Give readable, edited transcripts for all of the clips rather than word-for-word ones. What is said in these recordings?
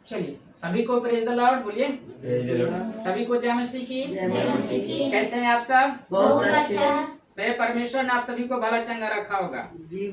चलिए सभी को प्रेज द लॉर्ड बोलिए। Praise the Lord. सभी को जय मसीह की। जय मसीह की। कैसे हैं आप सब? बहुत अच्छा। मेरे परमेश्वर ने आप सभी को भला चंगा रखा होगा। जी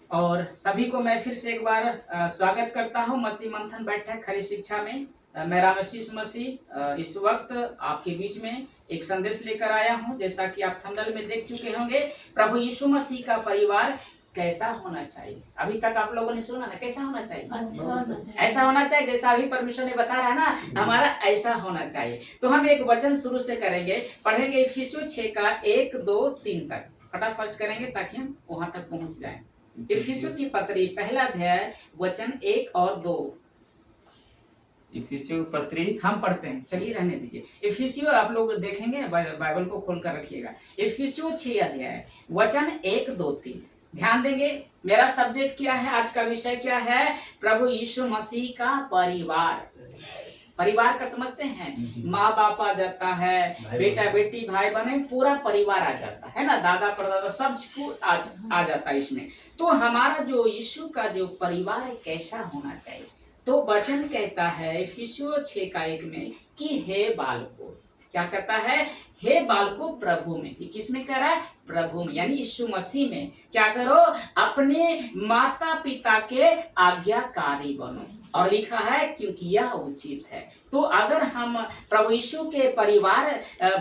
और सभी को मैं फिर से एक बार स्वागत करता हूं मसीह मंथन बैठक खरी शिक्षा में। मैं रामशीष मसीह इस वक्त आपके बीच में एक संदेश लेकर आया हूं। जैसा कि आप थंबनेल में देख चुके होंगे, प्रभु यीशु मसीह का परिवार कैसा होना चाहिए। अभी तक आप लोगों ने सुना ना, कैसा होना चाहिए? अच्छा। ऐसा होना चाहिए जैसा अभी परमेश्वर ने बता रहा है ना, हमारा ऐसा होना चाहिए। तो हम एक वचन शुरू से करेंगे, पढ़ेंगे इफिसियों 6 का 1, 2, 3 तक। फटाफट करेंगे ताकि हम वहां तक पहुंच जाएं। इफिसियों की पत्री पहला अध्याय वचन 1 और 2। इफिसियों पत्री हम पढ़ते हैं, चलिए रहने दीजिए। इफिसियों आप लोग देखेंगे, बाइबल को खोलकर रखिएगा। इफिसियों 6 अध्याय वचन 1, 2, 3। ध्यान देंगे। मेरा सब्जेक्ट क्या है, आज का विषय क्या है? प्रभु यीशु मसीह का परिवार। परिवार का समझते हैं, माँ बाप आ जाता है, बेटा बेटी भाई बहन पूरा परिवार आ जाता है ना, दादा परदादा सब आ जाता है इसमें। तो हमारा जो यीशु का जो परिवार है कैसा होना चाहिए? तो वचन कहता है इफिसियों 6 का 1 में कि हे बालकों, क्या कहता है? हे बालकों प्रभु में। किस में कह रहा है? प्रभु में, यानी यीशु मसीह में। क्या करो? अपने माता पिता के आज्ञाकारी बनो। और लिखा है क्योंकि यह उचित है। तो अगर हम प्रभु यीशु के परिवार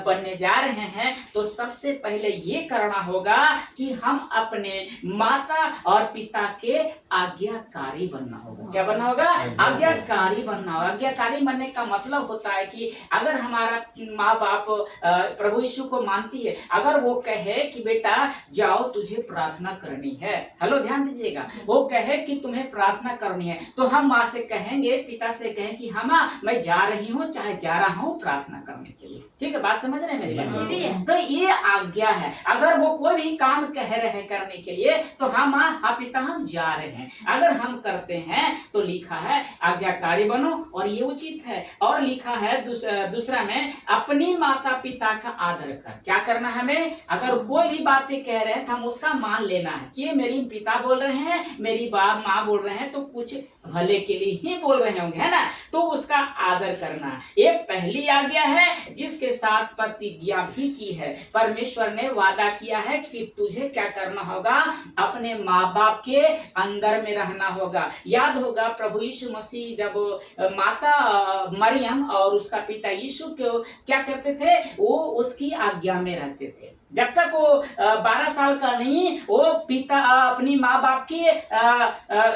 बनने जा रहे हैं तो सबसे पहले ये करना होगा कि हम अपने माता और पिता के आज्ञाकारी बनना होगा। क्या बनना होगा? आज्ञाकारी बनना होगा। आज्ञाकारी बनने का मतलब होता है कि अगर हमारा माँ बाप प्रभु यीशु को मानती है, अगर वो कहे कि बेटा जाओ तुझे प्रार्थना करनी है, हेलो ध्यान दीजिएगा, वो कहे कि तुम्हें प्रार्थना करनी है, तो हम माँ से कहेंगे, पिता से कहें कि हाँ माँ मैं जा रही हूँ, चाहे जा रहा हूँ प्रार्थना करने के लिए। ठीक है, बात समझ रहे हैं मेरी बात? तो ये आज्ञा है। अगर वो कोई भी काम कह रहे हैं करने के लिए तो हाँ माँ हाँ पिता हम जा रहे हैं, अगर हम करते हैं तो लिखा है आज्ञाकारी बनो, और ये उचित है। और लिखा है दूसरा में अपनी माता पिता का आदर कर। क्या करना है हमें? अगर कोई भी बातें कह रहे हैं तो हम उसका मान लेना है कि ये मेरी पिता बोल रहे हैं, मेरी बाप माँ बोल रहे हैं, तो कुछ भले के लिए ही बोल रहे होंगे, है ना, तो उसका आदर करना। ये पहली आज्ञा है जिसके साथ प्रतिज्ञा भी की है। परमेश्वर ने वादा किया है कि तुझे क्या करना होगा? अपने माँ बाप के अंदर में रहना होगा। याद होगा प्रभु यीशु मसीह जब माता मरियम और उसका पिता यीशु को क्या करते थे? वो उसकी आज्ञा में रहते थे। जब तक वो 12 साल का नहीं, वो पिता अपनी माँ बाप के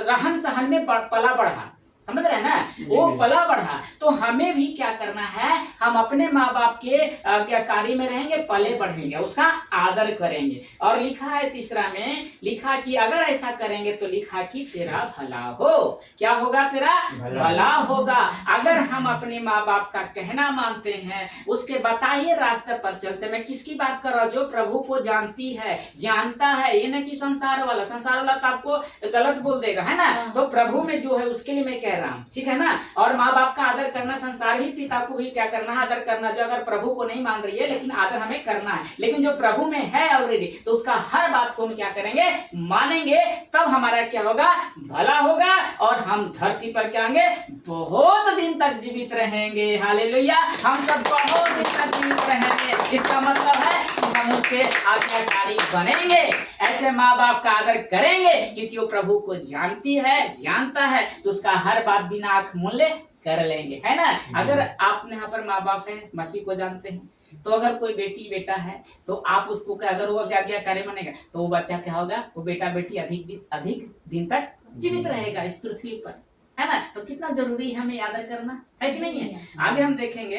रहन सहन में पला बढ़ा। समझ रहे हैं ना? वो पला बढ़ा। तो हमें भी क्या करना है? हम अपने माँ बाप के आज्ञाकारी में रहेंगे, पले बढ़ेंगे, उसका आदर करेंगे। और लिखा है तीसरा में, लिखा कि अगर ऐसा करेंगे तो लिखा कि तेरा भला हो। क्या होगा? तेरा भला होगा। अगर हम अपने माँ बाप का कहना मानते हैं, उसके बताए रास्ते पर चलते। मैं किसकी बात कर रहा हूँ? जो प्रभु को जानती है, जानता है, ये नहीं कि संसार वाला तो आपको गलत बोल देगा, है ना? तो प्रभु में जो है उसके लिए मैं कह रहा हूं, ठीक है ना? और माँ बाप का आदर करना, संसार भी पिता को भी क्या करना है? आदर करना। जो अगर प्रभु को नहीं मान रही है लेकिन आदर हमें करना है, लेकिन जो प्रभु में है ऑलरेडी, तो उसका हर बात को हम क्या करेंगे? मानेंगे। तब हमारा क्या होगा? भला होगा। और हम धरती पर क्या होंगे? बहुत दिन तक जीवित रहेंगे। हालेलुया। हम सब बहुत दिन तक जीवित रहेंगे। इसका मतलब है कि हम उसके आज्ञाकारी बनेंगे, ऐसे माँ बाप का आदर करेंगे, क्योंकि वो प्रभु को जानती है, जानता है, तो उसका हर बात बिना आंख मूंदे कर लेंगे, है ना? अगर आप यहाँ पर माँ बाप है, मसीह को जानते हैं, तो अगर कोई बेटी बेटा है तो आप उसको अगर वो आज्ञाकारी बनेगा तो वो बच्चा क्या होगा? वो बेटा बेटी अधिक दिन तक जीवित रहेगा इस पृथ्वी पर, है ना? तो कितना जरूरी है हमें आदर करना, है कि नहीं है? आगे हम देखेंगे,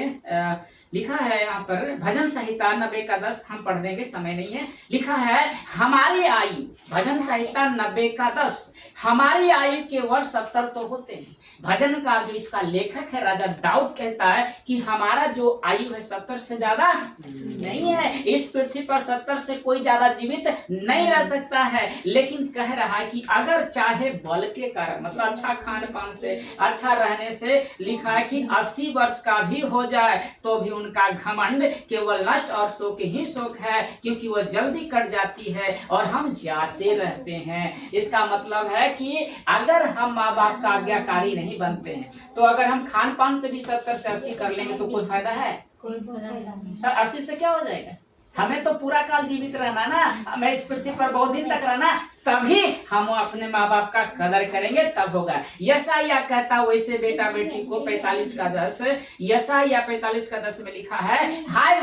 लिखा है यहाँ पर भजन संहिता 90 का 10, हम पढ़ देंगे, समय नहीं है। लिखा है हमारी आयु, भजन संहिता 90 का 10, हमारी आयु के वर्ष 70 तो होते हैं। भजनकार जो इसका लेखक है राजा दाऊद कहता है कि हमारा जो आयु है 70 से ज्यादा नहीं है। इस पृथ्वी पर 70 से कोई ज्यादा जीवित नहीं रह सकता है। लेकिन कह रहा है कि अगर चाहे बल के कारण, मतलब अच्छा खान पान से, अच्छा रहने से, लिखा है कि 80 वर्ष का भी हो जाए तो भी उनका घमंड केवल नष्ट और शोक ही शोक है, क्योंकि वह जल्दी कट जाती है और हम जाते रहते हैं। इसका मतलब है है कि अगर हम माँ बाप का आज्ञाकारी नहीं बनते हैं तो अगर हम खान पान से भी 70 से 80 कर लेंगे तो कोई फायदा है? कोई फायदा नहीं। सर 80 से क्या हो जाएगा? हमें तो पूरा काल जीवित रहना ना, हमें इस पृथ्वी पर बहुत दिन तक रहना, तभी हम अपने माँ बाप का कदर करेंगे, तब होगा। यशायाह कहता वैसे बेटा बेटी को 45:10, यशायाह 45:10 में लिखा है, हाय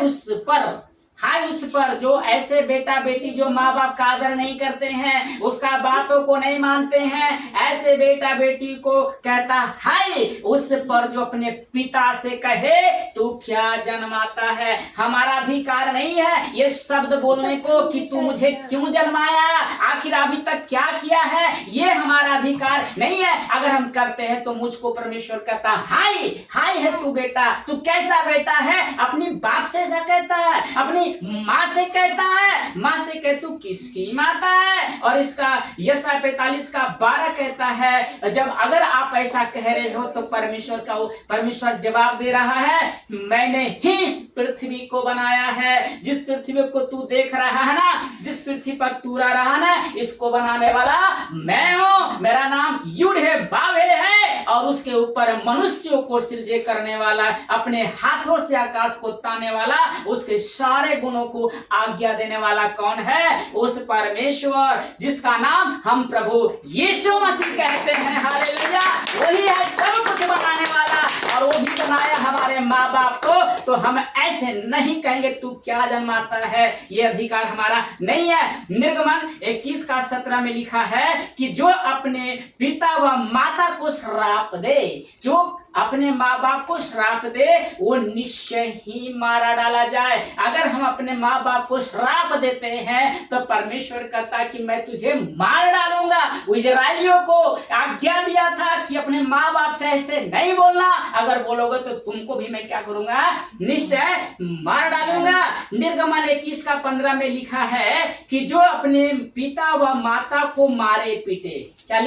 उस पर जो ऐसे बेटा बेटी जो माँ बाप का आदर नहीं करते हैं, उसका बातों को नहीं मानते हैं, ऐसे बेटा बेटी को कहता हाय उस पर जो अपने पिता से कहे तू क्या जन्माता है। हमारा अधिकार नहीं है ये शब्द बोलने को कि तू मुझे क्यों जन्माया, आखिर अभी तक क्या किया है, ये हमारा अधिकार नहीं है। अगर हम करते हैं तो मुझको परमेश्वर कहता हाय है तू बेटा, तू कैसा बेटा है, अपनी बाप से ऐसा कहता है, अपनी माँ से कहता है, माँ से कह तू किसकी माता है। और इसका यशायाह 45:12 कहता है, जब अगर आप ऐसा कह रहे हो तो परमेश्वर जवाब दे रहा है, मैंने ही इस पृथ्वी को बनाया है, जिस पृथ्वी को तू देख रहा है ना, जिस पृथ्वी पर तू रह रहा ना, इसको बनाने वाला मैं हूँ, मेरा नाम युड है बावे है, और उसके ऊपर मनुष्यों को सृजे करने वाला, अपने हाथों से आकाश को ताने वाला, उसके सारे गुणों को आज्ञा देने वाला कौन है? उस परमेश्वर जिसका नाम हम प्रभु यीशु मसीह कहते हैं। हालेलुया, वही है सब कुछ बनाने वाला, और वो भी बनाया हमारे माँ बाप को। तो हम ऐसे नहीं कहेंगे तू क्या जन्माता है, ये अधिकार हमारा नहीं है। निर्गमन 21:17 में लिखा है कि जो अपने पिता व माता को श्राप दे, जो अपने माँ बाप को श्राप दे, वो निश्चय ही मारा डाला जाए। अगर हम अपने माँ बाप को श्राप देते हैं तो परमेश्वर कहता कि मैं तुझे मार डालूंगा। इजराइलियों को आज्ञा दिया था कि अपने माँ बाप से ऐसे नहीं बोलना, अगर बोलोगे तो तुमको भी मैं क्या करूंगा, निश्चय मार डालूंगा। निर्गमन 21:15 में लिखा है कि जो अपने पिता व माता को मारे पीटे, क्या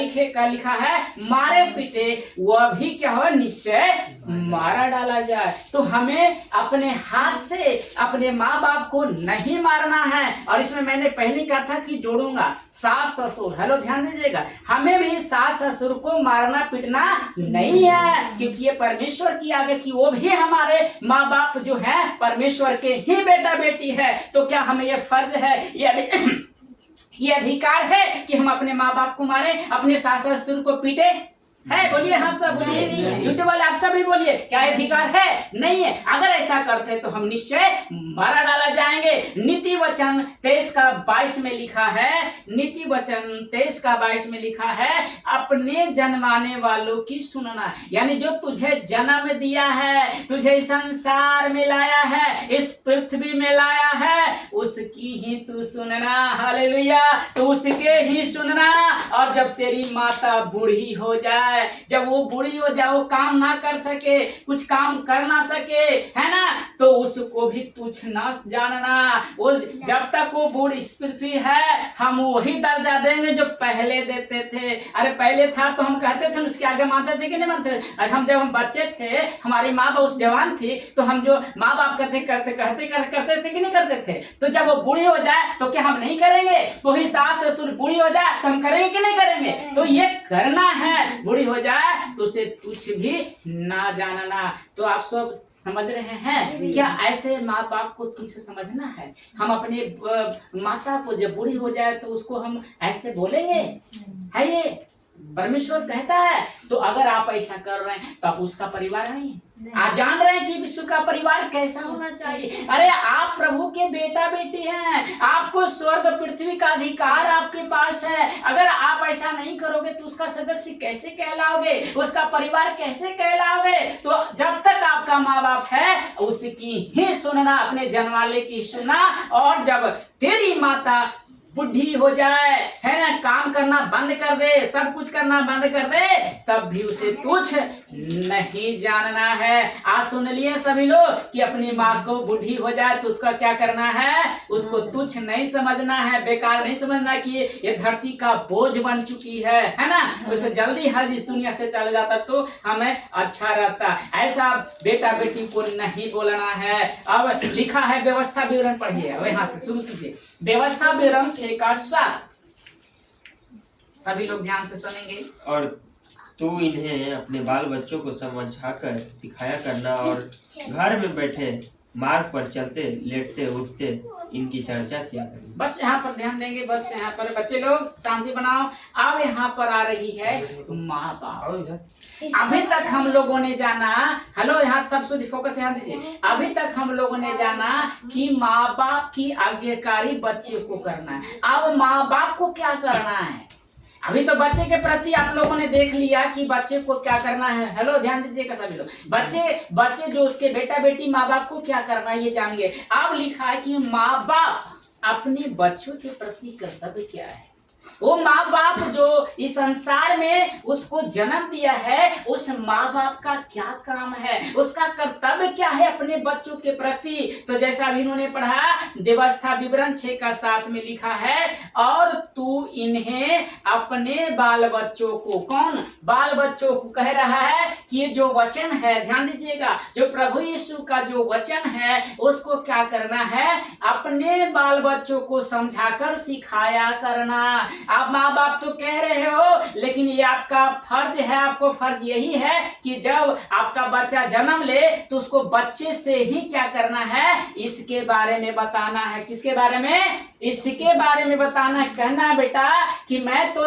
लिखा है, मारे पीटे, वह भी क्या हो, निश्चय मारा डाला जाए। तो हमें अपने हाथ से अपने माँ बाप को नहीं मारना है। और इसमें मैंने पहले कहा था कि जोड़ूंगा सास ससुर, हेलो ध्यान दीजिएगा, हमें भी सास ससुर को मारना पीटना नहीं है, क्योंकि ये परमेश्वर की आगे कि वो भी हमारे माँ बाप जो है परमेश्वर के ही बेटा बेटी है। तो क्या हमें ये फर्ज है, ये अधिकार है कि हम अपने माँ बाप को मारे, अपने सास ससुर को पीटे? है, बोलिए, हम सब बोलिए, यूट्यूब वाले आप सब भी बोलिए, क्या अधिकार है? नहीं है। अगर ऐसा करते तो हम निश्चय मारा डाला जाएंगे। नीति वचन 23:22 में लिखा है, नीति वचन 23:22 में लिखा है, अपने जन्माने वालों की सुनना, यानी जो तुझे जन्म दिया है, तुझे संसार में लाया है, इस पृथ्वी में लाया है, उसकी ही तू सुनना। हालेलुया, तो उसके ही सुनना। और जब तेरी माता बूढ़ी हो जाए, जब वो बूढ़ी हो जाए, वो काम ना कर सके, कुछ काम कर ना सके, है ना, तो उसको भी तुच्छ ना जानना। वो जब तक वो बूढ़ इस पृथ्वी है, हम वही दर्जा देंगे जो पहले देते थे। अरे पहले था तो हम कहते थे, उसके आगे मानते थे कि नहीं मानते? अरे हम जब हम बच्चे थे, हमारी माँ बाप उस जवान थी, तो हम जो माँ बाप करते थे कि नहीं करते थे? तो जब वो बूढ़ी हो जाए तो क्या हम नहीं करेंगे? वही सास ससुर बूढ़ी हो जाए तो हम करेंगे कि नहीं करेंगे? तो ये करना है, बूढ़ी हो जाए तो उसे तुच्छ भी ना जानना। तो आप सब समझ रहे हैं क्या? ऐसे माँ बाप को तुच्छ समझना है? हम अपने माता को जब बूढ़ी हो जाए तो उसको हम ऐसे बोलेंगे? है ये परमेश्वर कहता है। तो अगर आप ऐसा कर रहे हैं तो आप उसका परिवार नहीं है। आप जान रहे हैं कि विश्व का परिवार कैसा होना चाहिए? अरे आप प्रभु के बेटा बेटी हैं, आपको स्वर्ग पृथ्वी का अधिकार आपके पास है। अगर आप ऐसा नहीं करोगे तो उसका सदस्य कैसे कहलाओगे, उसका परिवार कैसे कहलाओगे? तो जब तक आपका माँ बाप है उसकी ही सुनना, अपने जन्मवाले की सुनना। और जब तेरी माता बुढ़ी हो जाए, है ना, काम करना बंद कर दे, सब कुछ करना बंद कर दे, तब भी उसे तुच्छ नहीं जानना है। आज सुन लिए सभी लोग कि अपनी माँ को बुढ़ी हो जाए तो उसका क्या करना है? उसको तुच्छ नहीं समझना है, बेकार नहीं समझना कि ये धरती का बोझ बन चुकी है ना, उसे जल्दी हज इस दुनिया से चला जाता तो हमें अच्छा रहता। ऐसा बेटा बेटी को नहीं बोलना है। अब लिखा है, व्यवस्था विवरण पढ़िए, यहाँ से शुरू कीजिए। व्यवस्था विवरण 6:7, सभी लोग ध्यान से सुनेंगे। और तू इन्हें अपने बाल बच्चों को समझाकर सिखाया करना और घर में बैठे मार्ग पर चलते लेटते उठते इनकी चर्चा किया करना। बस यहाँ पर ध्यान देंगे, बस यहाँ पर बच्चे लोग शांति बनाओ। अब यहाँ पर आ रही है माँ बाप। अभी तक हम लोगों ने जाना, हेलो यहाँ सब शुद्ध फोकस यहाँ दीजिए। अभी तक हम लोगों ने जाना कि माँ बाप की आज्ञाकारी बच्चे को करना है। अब माँ बाप को क्या करना है? अभी तो बच्चे के प्रति आप लोगों ने देख लिया कि बच्चे को क्या करना है। हेलो ध्यान दीजिएगा सभी लोग। बच्चे जो उसके बेटा बेटी माँ बाप को क्या करना है ये जान गए। अब लिखा है कि माँ बाप अपने बच्चों के प्रति कर्तव्य क्या है। वो माँ बाप जो इस संसार में उसको जन्म दिया है, उस माँ बाप का क्या काम है, उसका कर्तव्य क्या है अपने बच्चों के प्रति। तो जैसा अभी इन्होंने पढ़ा, व्यवस्था विवरण 6:7 में लिखा है, और तू इन्हें अपने बाल बच्चों को, कौन बाल बच्चों को कह रहा है कि ये जो वचन है, ध्यान दीजिएगा, जो प्रभु यीशु का जो वचन है उसको क्या करना है, अपने बाल बच्चों को समझाकर सिखाया करना। आप माँ बाप तो कह रहे हो, लेकिन ये आपका फर्ज है। आपको फर्ज यही है कि जब आपका बच्चा जन्म ले तो उसको बच्चे से ही क्या करना है, इसके बारे में बताना है। किसके बारे में? इसके बारे में बताना है। कहना है बेटा कि मैं तो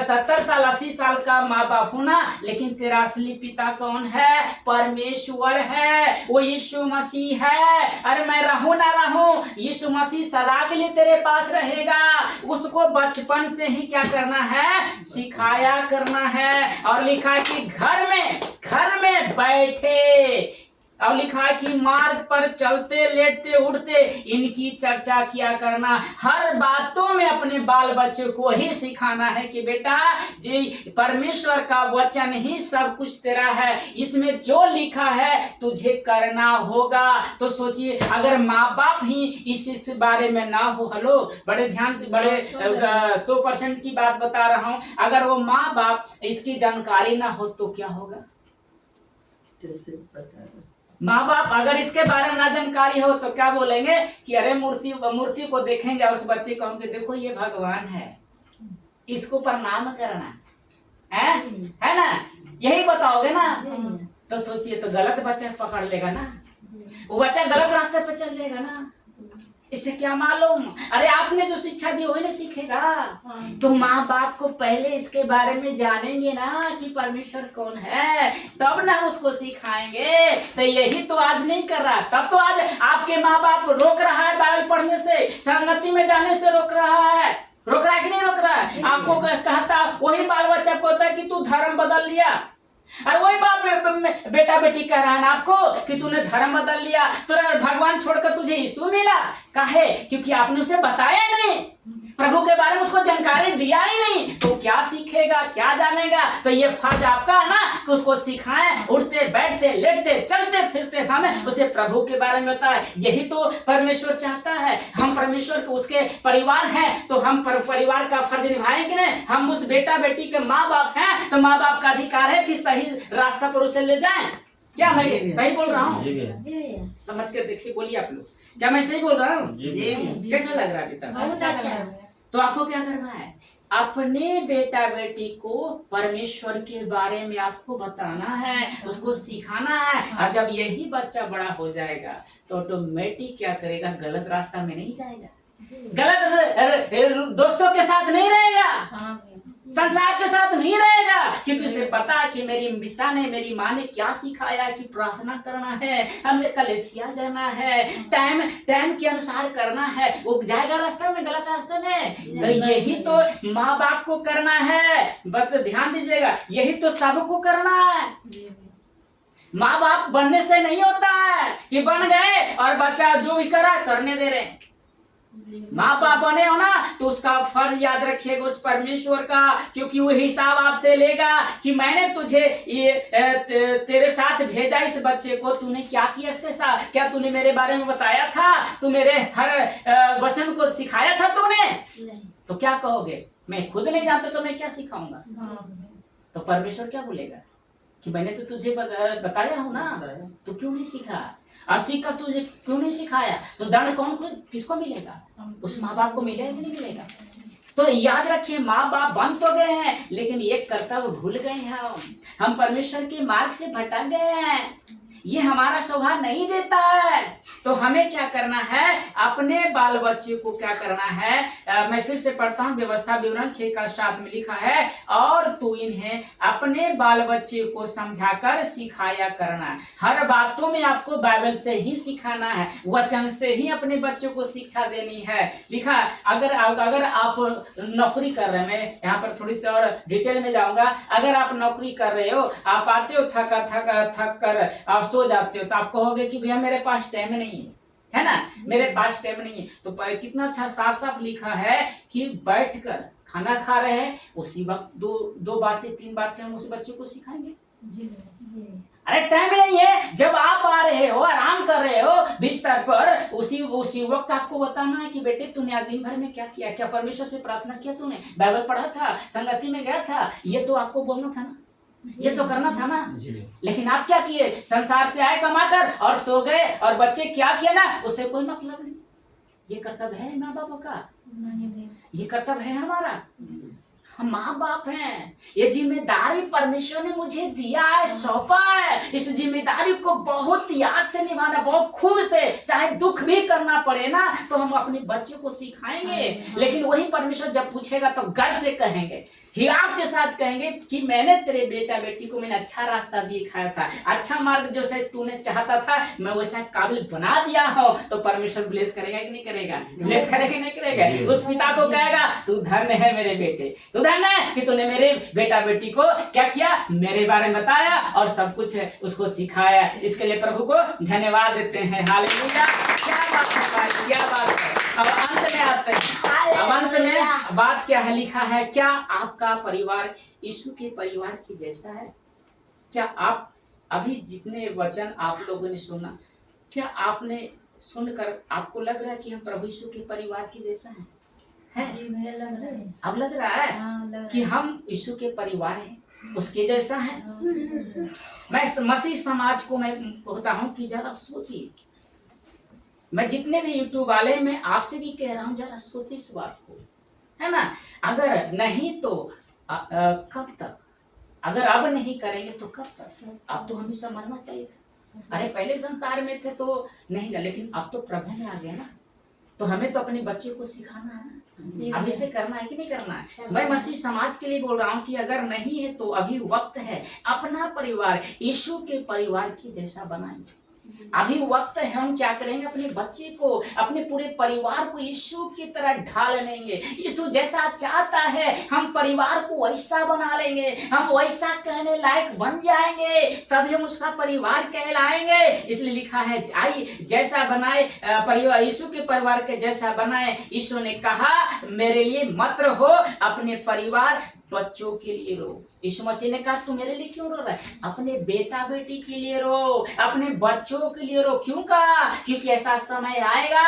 70 साल 80 साल का माँ बाप हूं ना, लेकिन तेरा असली पिता कौन है? परमेश्वर है, वो यीशु मसीह है। अरे मैं रहूं ना रहूं, यीशु मसीह सदा के लिए तेरे पास रहेगा। उसको बचपन से ही क्या करना है, सिखाया करना है। और लिखा है कि घर में बैठे, और लिखा है कि मार्ग पर चलते लेटते उठते इनकी चर्चा किया करना। हर बातों में अपने बाल बच्चों को ही सिखाना है कि बेटा जी परमेश्वर का वचन ही सब कुछ तेरा है, इसमें जो लिखा है तुझे करना होगा। तो सोचिए अगर माँ बाप ही इस बारे में ना हो, हेलो बड़े ध्यान से, बड़े 100% की बात बता रहा हूँ, अगर वो माँ बाप इसकी जानकारी ना हो तो क्या होगा? माँ बाप अगर इसके बारे में ना जानकारी हो तो क्या बोलेंगे कि अरे मूर्ति को देखेंगे और उस बच्चे को कहेंगे देखो ये भगवान है, इसको प्रणाम करना है ना, यही बताओगे ना। तो सोचिए तो गलत बच्चा पकड़ लेगा ना, वो बच्चा गलत रास्ते पे चल लेगा ना। इससे क्या मालूम? अरे आपने जो शिक्षा दी वही ना सीखेगा। तो माँ बाप को पहले इसके बारे में जानेंगे ना कि परमेश्वर कौन है, तब ना उसको सिखाएंगे। तो यही तो आज नहीं कर रहा, तब तो आज आपके माँ बाप रोक रहा है बाइबल पढ़ने से, संगति में जाने से रोक रहा है कि नहीं रोक रहा है? आपको कहता वही बाल बच्चा को होता है कि तू धर्म बदल लिया, और वही बाप बेटा बेटी कह रहा है ना आपको कि तूने धर्म बदल लिया, तुरंत भगवान छोड़कर तुझे यीशु मिला। काहे? क्योंकि आपने उसे बताया नहीं, प्रभु के बारे में उसको जानकारी दिया ही नहीं, तो क्या सीखेगा, क्या जानेगा? तो ये फर्ज आपका है ना कि उसको सिखाएं, उठते बैठते लेटते चलते फिरते हमें उसे प्रभु के बारे में बताएं। यही तो परमेश्वर चाहता है। हम परमेश्वर के उसके परिवार हैं, तो हम परिवार का फर्ज निभाएंगे ना। हम उस बेटा बेटी के माँ बाप हैं, तो माँ बाप का अधिकार है कि सही रास्ता पर उसे ले जाएं। क्या मैं सही बोल रहा हूँ? समझ कर देखिए, बोलिए आप लोग, क्या मैं सही बोल रहा हूँ? कैसा लग रहा है बेटा? बहुत अच्छा। तो आपको क्या करना है, अपने बेटा बेटी को परमेश्वर के बारे में आपको बताना है, उसको सिखाना है। और जब यही बच्चा बड़ा हो जाएगा तो ऑटोमेटिक क्या करेगा, गलत रास्ता में नहीं जाएगा, गलत दोस्तों के साथ नहीं रहेगा, संसार के साथ नहीं रहेगा, क्योंकि उसे पता कि मेरी पिता ने, मेरी माँ ने क्या सिखाया कि प्रार्थना करना है, हमें कलेसिया जाना है, टाइम के अनुसार करना है। वो जाएगा रास्ते में, गलत रास्ते में? तो यही तो माँ बाप को करना है। बस ध्यान दीजिएगा, यही तो सबको करना है। माँ बाप बनने से नहीं होता है कि बन गए और बच्चा जो भी करा करने दे रहे। माँ बाप बने हो ना तो उसका फर्ज याद रखिएगा उस परमेश्वर का, क्योंकि वो हिसाब आपसे लेगा कि मैंने तुझे ये तेरे साथ भेजा इस बच्चे को, तूने क्या किया इसके साथ, क्या तूने मेरे बारे में बताया था, तू मेरे हर वचन को सिखाया था तूने? तो क्या कहोगे, मैं खुद नहीं जानता तो मैं क्या सिखाऊंगा? तो परमेश्वर क्या बोलेगा कि मैंने तो तुझे बताया हूँ ना, तो क्यों नहीं सीखा? और सीखा तुझे क्यों नहीं सिखाया? तो दंड किसको मिलेगा? उस माँ बाप को मिलेगा कि नहीं मिलेगा? तो याद रखिए, माँ बाप बन तो गए हैं, लेकिन एक कर्तव्य भूल गए हैं। हम परमेश्वर के मार्ग से भटक गए हैं। ये हमारा स्वभाव नहीं देता है। तो हमें क्या करना है, अपने बाल बच्चे को क्या करना है। मैं फिर से पढ़ता हूँ, व्यवस्था विवरण 6:7 में लिखा है, और तू इन्हें अपने बाल बच्चे को समझाकर सिखाया करना। हर बातों में आपको बाइबल से ही सिखाना है, वचन से ही अपने बच्चों को शिक्षा देनी है। लिखा, अगर आप नौकरी कर रहे हैं, मैं यहाँ पर थोड़ी सी और डिटेल में जाऊंगा। अगर आप नौकरी कर रहे हो, आप आते हो थक कर आप सो जाते हो, तो आप कहोगे कि भैया मेरे पास टाइम नहीं है ना, मेरे पास टाइम नहीं है। तो कितना अच्छा साफ साफ लिखा है कि बैठकर खाना खा रहे हैं, उसी वक्त दो बातें 3 बातें हम उस बच्चे को सिखाएंगे। अरे टाइम नहीं है, जब आप आ रहे हो, आराम कर रहे हो बिस्तर पर, उसी वक्त आपको बताना है कि बेटे तूने आज दिन भर में क्या किया, क्या परमेश्वर से प्रार्थना किया, तूने बाइबल पढ़ा था, संगति में गया था, ये तो आपको बोलना था ना, ये तो करना था ना। लेकिन आप क्या किए, संसार से आए कमाकर और सो गए, और बच्चे क्या किए ना, उससे कोई मतलब नहीं। ये कर्तव्य है माँ बाप का, ये कर्तव्य है हमारा। हम माँ बाप हैं, ये जिम्मेदारी परमेश्वर ने मुझे दिया है, सौंपा है। इस जिम्मेदारी को बहुत याद से निभाना, बहुत खूब से, चाहे दुख भी करना पड़े ना, तो हम अपने बच्चे को सिखाएंगे। लेकिन वही परमेश्वर जब पूछेगा तो गर्व से कहेंगे, हियाव के साथ कहेंगे कि मैंने तेरे बेटा बेटी को मैंने अच्छा रास्ता दिखाया था, अच्छा मार्ग जो से तूने चाहता था, मैं वैसा काबिल बना दिया हो। तो परमेश्वर ब्लेस करेगा कि नहीं करेगा, ब्लेस करेगा कि नहीं करेगा। उस पिता को कहेगा, तू धन्य है मेरे बेटे, तू धन्य है कि तूने मेरे बेटा बेटी को क्या किया, मेरे बारे में बताया और सब कुछ उसको सिखाया। इसके लिए प्रभु को धन्यवाद देते हैं। हालेलुया, क्या बात है भाई, क्या बात है। अब अंत में आते हैं, अब अंत में बात क्या है, लिखा है, क्या आपका परिवार यीशु के परिवार की जैसा है। क्या आप अभी जितने वचन आप लोगों ने सुना, क्या आपने सुनकर आपको लग रहा है कि हम प्रभु यीशु के परिवार की जैसा हैं? जी मुझे लग रहा है। अब लग रहा है हाँ, लग कि रहा है। हम यीशु के परिवार हैं, उसके जैसा है। मैं मसीह समाज को मैं कहता हूँ कि जरा सोचिए, मैं जितने भी यूट्यूब वाले, मैं आपसे भी कह रहा हूँ, जरा सोचिए इस बात को, है ना। अगर नहीं तो कब तक, अगर अब नहीं करेंगे तो कब तक। अब तो हमें समझना चाहिए था। अरे पहले संसार में थे तो नहीं था, लेकिन अब तो प्रभु में आ गया ना, तो हमें तो अपने बच्चे को सिखाना है ना, अभी से करना है कि नहीं करना है। मैं मसीह समाज के लिए बोल रहा हूँ कि अगर नहीं है तो अभी वक्त है, अपना परिवार यीशु के परिवार की जैसा बनाएं। अभी वक्त है, हम क्या करेंगे, अपने बच्चे को, अपने पूरे परिवार को यीशु की तरह ढाल लेंगे। यीशु जैसा चाहता है हम परिवार को वैसा बना लेंगे, हम वैसा कहने लायक बन जाएंगे, तभी हम उसका परिवार कहलाएंगे। इसलिए लिखा है, आई जैसा बनाए परिवार, यीशु के परिवार के जैसा बनाए। यीशु ने कहा, मेरे लिए मत रहो, अपने परिवार बच्चों के लिए रो। यीशु मसीह ने कहा, तू मेरे लिए क्यों रो रहा है, अपने बेटा बेटी के लिए रो, अपने बच्चों के लिए रो। क्यों कहा, क्योंकि ऐसा समय आएगा।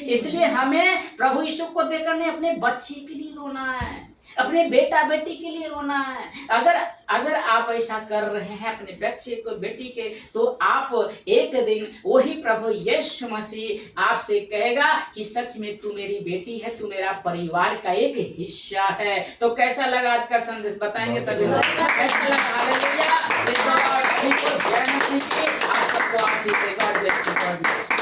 इसलिए हमें प्रभु यीशु को देखकर नहीं, अपने बच्चे के लिए रोना है, अपने बेटा बेटी के लिए रोना है। अगर आप ऐसा कर रहे हैं अपने बच्चे को, बेटी के, तो आप एक दिन वही प्रभु यीशु मसीह आपसे कहेगा कि सच में तू मेरी बेटी है, तू मेरा परिवार का एक हिस्सा है। तो कैसा लगा आज का संदेश, बताएंगे सभी लोग कैसा लगा। हालेलुया, आप सबको आशीष देगा।